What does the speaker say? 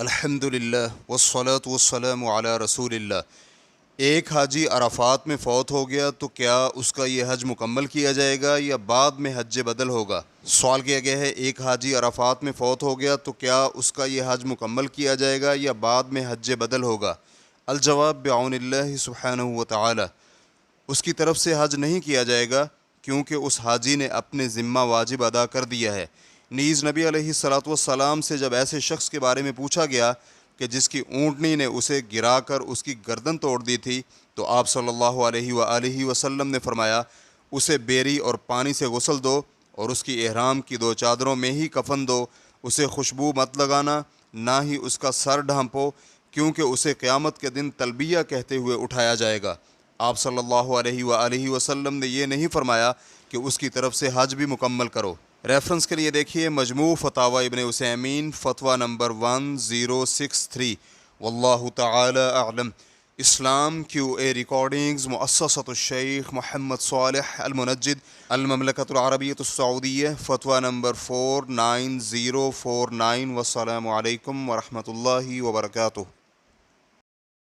الحمدللہ والصلاة والسلام علی رسول اللہ۔ ایک حاجی عرفات میں فوت ہو گیا تو کیا اس کا یہ حج مکمل کیا جائے گا یا بعد میں حج بدل ہوگا؟ سوال کیا گیا ہے، ایک حاجی عرفات میں فوت ہو گیا تو کیا اس کا یہ حج مکمل کیا جائے گا یا بعد میں حج بدل ہوگا؟ الجواب بعون اللہ سبحانہ وتعالی، اس کی طرف سے حج نہیں کیا جائے گا کیونکہ اس حاجی نے اپنے ذمہ واجب ادا کر دیا ہے۔ نیز نبی علیہ الصلاۃ والسلام سے جب ایسے شخص کے بارے میں پوچھا گیا کہ جس کی اونٹنی نے اسے گرا کر اس کی گردن توڑ دی تھی، تو آپ صلی اللہ علیہ وآلہ وسلم نے فرمایا، اسے بیری اور پانی سے غسل دو اور اس کی احرام کی 2 چادروں میں ہی کفن دو، اسے خوشبو مت لگانا، نہ ہی اس کا سر ڈھانپو، کیونکہ اسے قیامت کے دن تلبیہ کہتے ہوئے اٹھایا جائے گا۔ آپ صلی اللہ علیہ وآلہ وسلم نے یہ نہیں فرمایا کہ اس کی طرف سے حج بھی مکمل کرو۔ ریفرنس کے لیے دیکھیے مجموع فتاوی ابن عثیمین، فتویٰ نمبر 1063۔ واللہ تعالی اعلم۔ اسلام QA ریکارڈنگز، مؤسسۃ الشیخ محمد صالح المنجد، المملکۃ العربیۃ السعودیہ، فتویٰ نمبر 49049۔ والسلام علیکم ورحمۃ اللہ وبرکاتہ۔